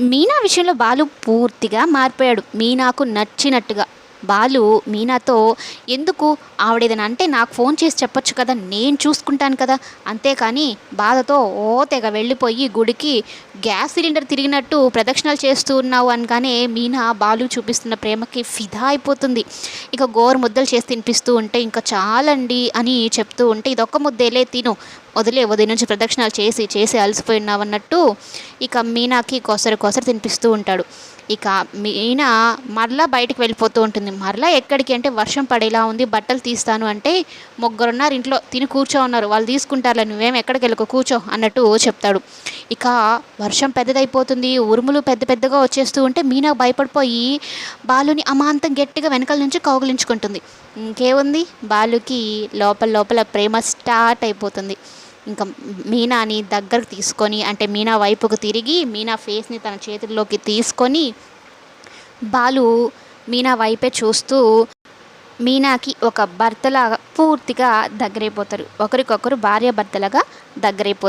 మీనా విషయంలో బాలు పూర్తిగా మారిపోయాడు. మీనాకు నచ్చినట్టుగా. బాలు మీనాతో ఎందుకు ఆవిడేదైనా అంటే నాకు ఫోన్ చేసి చెప్పొచ్చు కదా! నేను చూసుకుంటాను కదా! అంతేకానీ బాధతో తెగ వెళ్ళిపోయి గుడికి గ్యాస్ సిలిండర్ తిరిగినట్టు ప్రదక్షిణాలు చేస్తూ ఉన్నావు అనగానే మీనా బాలు చూపిస్తున్న ప్రేమకి ఫిదా అయిపోతుంది. ఇక గోరుముద్దలు చేసి తినిపిస్తూ ఉంటే ఇంకా చాలండి అని చెప్తూ ఉంటే ఇదొక్క ముద్దేలే తిను. వదిలే ఉదయం నుంచి ప్రదక్షిణాలు చేసి చేసి అలసిపోయి ఉన్నావన్నట్టు ఇక మీనాకి కొసరు కొసరు తినిపిస్తూ ఉంటాడు. ఇక మీనా మరలా బయటికి వెళ్ళిపోతూ ఉంటుంది. మరలా ఎక్కడికి అంటే వర్షం పడేలా ఉంది, బట్టలు తీస్తాను అంటే ముగ్గురున్నారు ఇంట్లో తిని కూర్చో ఉన్నారు. వాళ్ళు తీసుకుంటారులే, నువ్వేం ఎక్కడికి వెళ్ళకు కూర్చో అన్నట్టు చెప్తాడు. ఇక వర్షం పెద్దదైపోతుంది, ఉరుములు పెద్ద పెద్దగా వచ్చేస్తూ ఉంటే మీనా భయపడిపోయి బాలుని అమాంతం గట్టిగా వెనకాల నుంచి కౌగిలించుకుంటుంది. ఇంకేముంది, బాలుకి లోపల లోపల ప్రేమ స్టార్ట్ అయిపోతుంది. ఇంకా మీనాని దగ్గరకు తీసుకొని అంటే మీనా వైపుకు తిరిగి మీనా ఫేస్ని తన చేతుల్లోకి తీసుకొని బాలు మీనా వైపే చూస్తూ మీనాకి ఒక భర్తలాగా పూర్తిగా దగ్గరైపోతారు. ఒకరికొకరు భార్యాభర్తలుగా దగ్గరైపోతారు.